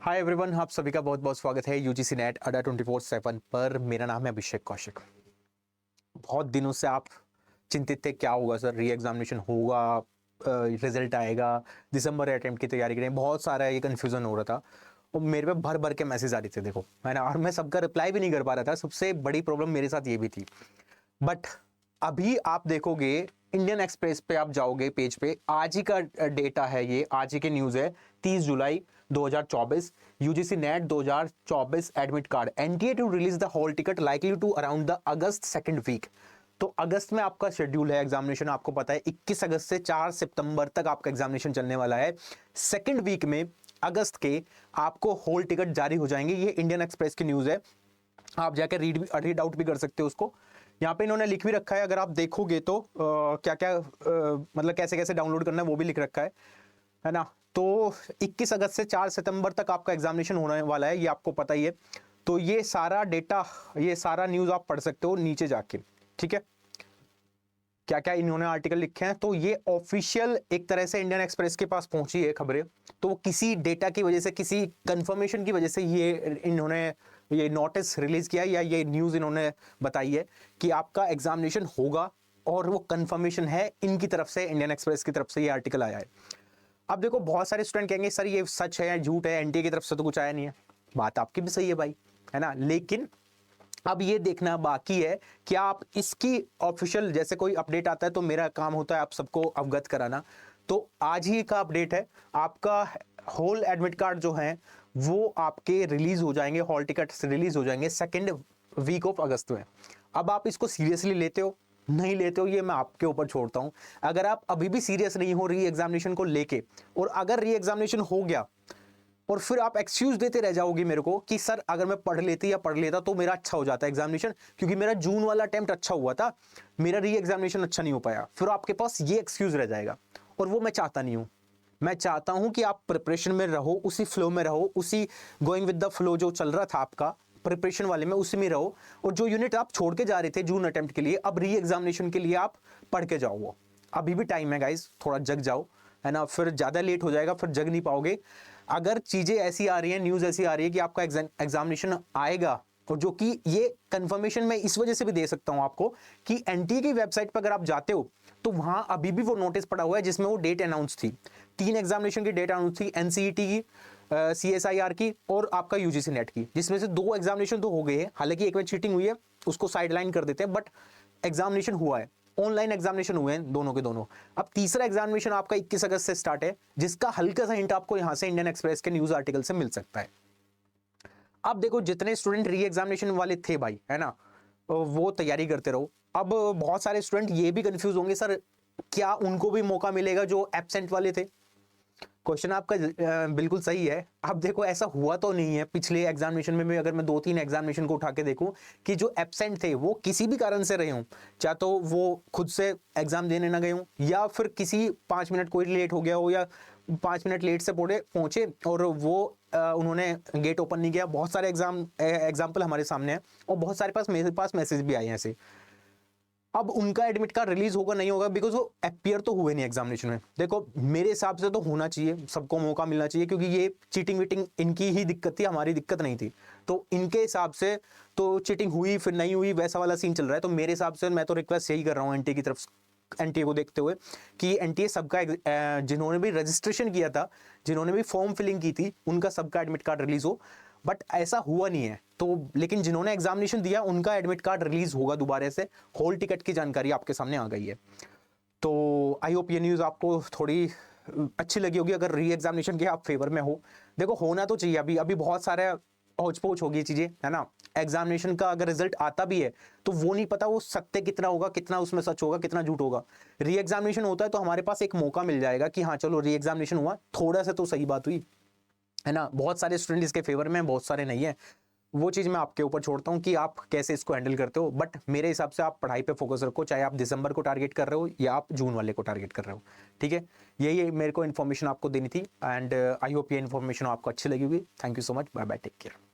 Hi everyone, आप सभी का बहुत बहुत स्वागत है यूजीसी नेट अड्डा 24/7 पर। मेरा नाम है अभिषेक कौशिक। बहुत दिनों से आप चिंतित थे क्या होगा सर, री एग्जामिनेशन होगा, रिजल्ट आएगा, दिसंबर अटेम्प्ट की तैयारी करें, बहुत सारा ये कन्फ्यूजन हो रहा था और मेरे पे भर भर के मैसेज आ रहे थे, देखो है ना, और मैं सबका रिप्लाई भी नहीं कर पा रहा था। सबसे बड़ी प्रॉब्लम मेरे साथ ये भी थी। बट अभी आप देखोगे इंडियन एक्सप्रेस पे आप जाओगे पेज पे, आज ही का डेटा है, ये आज ही की न्यूज़ है, 30 जुलाई 2024। UGC NET 2024 admit card, NTA to release the hall ticket likely to around the August second week. तो अगस्त में आपका शेड्यूल है एग्जामिनेशन, आपको पता है 21 अगस्त से 4 सितंबर तक आपका एग्जामिनेशन चलने वाला है। सेकंड वीक में अगस्त के आपको हॉल टिकट जारी हो जाएंगे। ये इंडियन एक्सप्रेस की न्यूज़ है, आप जाकर रीड आउट भी कर सकते हो उसको। यहाँ पे इन्होंने लिख भी रखा है, अगर आप देखोगे तो क्या क्या मतलब कैसे कैसे डाउनलोड करना है वो भी लिख रखा है ना। तो 21 अगस्त से 4 सितंबर तक आपका एग्जामिनेशन होने वाला है, ये आपको पता ही है। तो ये सारा डेटा, ये सारा न्यूज़ आप पढ़ सकते हो नीचे जाके, ठीक है, क्या क्या इन्होंने आर्टिकल लिखे हैं। तो ये ऑफिशियल एक तरह से इंडियन एक्सप्रेस के पास पहुंची है खबरें, तो किसी डेटा की वजह से, किसी कंफर्मेशन की वजह से ये इन्होंने ये नोटिस रिलीज किया या ये न्यूज़ इन्होंने बताई है कि आपका एग्जामिनेशन होगा, और वो कंफर्मेशन है इनकी तरफ से, इंडियन एक्सप्रेस की तरफ से ये आर्टिकल आया है। अब देखो बहुत सारे स्टूडेंट कहेंगे सर ये सच है या झूठ है, एनटीए की तरफ से तो कुछ आया नहीं है। बात आपकी भी सही है भाई, है ना, लेकिन अब ये देखना बाकी है कि आप इसकी ऑफिशियल, जैसे कोई अपडेट आता है तो मेरा काम होता है आप सबको अवगत कराना। तो आज ही का अपडेट है, आपका होल एडमिट कार्ड जो है वो आपके रिलीज हो जाएंगे, हॉल टिकट रिलीज हो जाएंगे सेकेंड वीक ऑफ अगस्त में। अब आप इसको सीरियसली लेते हो नहीं लेते हो, ये मैं आपके ऊपर छोड़ता हूं। अगर आप अभी भी सीरियस नहीं हो री एग्जामिनेशन को लेके, और अगर री एग्जामिनेशन हो गया और फिर आप एक्सक्यूज देते रह जाओगे मेरे को कि सर अगर मैं पढ़ लेती या पढ़ लेता तो मेरा अच्छा हो जाता एग्जामिनेशन, क्योंकि मेरा जून वाला अटेम्प्ट अच्छा हुआ था, मेरा री एग्जामिनेशन अच्छा नहीं हो पाया, फिर आपके पास ये एक्सक्यूज रह जाएगा, और वो मैं चाहता नहीं हूं। मैं चाहता हूं कि आप प्रिपरेशन में रहो, उसी फ्लो में रहो, उसी गोइंग विद द फ्लो जो चल रहा था आपका प्रिपरेशन वाले में, उसी में रहो। और जो यूनिट आप छोड़ के जा रहे थे जून अटेम्प्ट के लिए, अब री एग्जामिनेशन के लिए आप पढ़ के जाओ। वो अभी भी टाइम है गाइज, थोड़ा जग जाओ, है ना, फिर ज़्यादा लेट हो जाएगा, फिर जग नहीं पाओगे। अगर चीज़ें ऐसी आ रही हैं, न्यूज़ ऐसी आ रही है कि आपका एग्जामिनेशन आएगा, और जो कि ये कंफर्मेशन मैं इस वजह से भी दे सकता हूं आपको कि एनटीए की वेबसाइट पर अगर आप जाते हो तो वहां अभी भी वो नोटिस पड़ा हुआ है जिसमें वो डेट अनाउंस थी, 3 एग्जामिनेशन की डेट अनाउंस थी, एनसीईटी की, सीएसआईआर की और आपका यूजीसी नेट की, जिसमें से 2 एग्जामिनेशन तो हो गए हैं, हालांकि एक में चीटिंग हुई है उसको साइडलाइन कर देते हैं, बट एग्जामिनेशन हुआ है, ऑनलाइन एग्जामिनेशन हुए हैं दोनों के दोनों। अब तीसरा एग्जामिनेशन आपका 21 अगस्त से स्टार्ट है, जिसका हल्का सा हिंट आपको यहां से इंडियन एक्सप्रेस के न्यूज आर्टिकल से मिल सकता है। अब देखो जितने स्टूडेंट री एग्जामिनेशन वाले थे भाई, है ना, वो तैयारी करते रहो। अब बहुत सारे स्टूडेंट ये भी कंफ्यूज होंगे सर क्या उनको भी मौका मिलेगा जो एब्सेंट वाले थे। क्वेश्चन आपका बिल्कुल सही है। अब देखो ऐसा हुआ तो नहीं है, पिछले एग्जामिनेशन में भी अगर मैं 2-3 एग्जामिनेशन को उठा के देखूं कि जो एब्सेंट थे वो किसी भी कारण से रहे हों, चाहे तो वो खुद से एग्जाम देने ना गए हों, या फिर किसी 5 मिनट कोई लेट हो गया हो, या 5 मिनट लेट से पहुंचे और वो उन्होंने गेट ओपन नहीं किया। बहुत सारे एग्जाम्पल हमारे सामने हैं, और बहुत सारे मेरे पास मैसेज भी आए हैं ऐसे। अब उनका एडमिट कार्ड रिलीज होगा नहीं होगा, बिकॉज वो अपियर तो हुए नहीं एग्जामिनेशन में। देखो मेरे हिसाब से तो होना चाहिए, सबको मौका मिलना चाहिए, क्योंकि ये चीटिंग वीटिंग इनकी ही दिक्कत थी, हमारी दिक्कत नहीं थी। तो इनके हिसाब से तो चीटिंग हुई फिर नहीं हुई वैसा वाला सीन चल रहा है। तो मेरे हिसाब से मैं तो रिक्वेस्ट यही कर रहा हूँ एनटीए की तरफ, एनटीए को देखते हुए कि एनटीए सबका जिन्होंने भी रजिस्ट्रेशन किया था, जिन्होंने भी फॉर्म फिलिंग की थी, उनका सबका एडमिट कार्ड रिलीज हो। बट ऐसा हुआ नहीं है, तो लेकिन जिन्होंने एग्जामिनेशन दिया उनका एडमिट कार्ड रिलीज होगा दोबारा से, हॉल टिकट की जानकारी आपके सामने आ गई है। तो आई होप ये न्यूज़ आपको थोड़ी अच्छी लगी होगी, अगर री एग्जामिनेशन के आप फेवर में हो। देखो होना तो चाहिए, अभी अभी बहुत सारे हौच पौच होगी चीज़ें, है ना। एग्जामिनेशन का अगर रिजल्ट आता भी है तो वो नहीं पता वो सत्य कितना होगा, कितना उसमें सच होगा, कितना झूठ होगा। री एग्जामिनेशन होता है तो हमारे पास एक मौका मिल जाएगा कि हाँ चलो री एग्जामिनेशन हुआ, थोड़ा सा तो सही बात हुई, है ना। बहुत सारे स्टूडेंट इसके फेवर में, बहुत सारे नहीं है। वो चीज़ मैं आपके ऊपर छोड़ता हूँ कि आप कैसे इसको हैंडल करते हो। बट मेरे हिसाब से आप पढ़ाई पे फोकस रखो, चाहे आप दिसंबर को टारगेट कर रहे हो या आप जून वाले को टारगेट कर रहे हो, ठीक है। यही मेरे को इन्फॉर्मेशन आपको देनी थी, एंड आई होप ये इन्फॉर्मेशन आपको अच्छी लगी होगी। Thank you so much, bye bye, take care.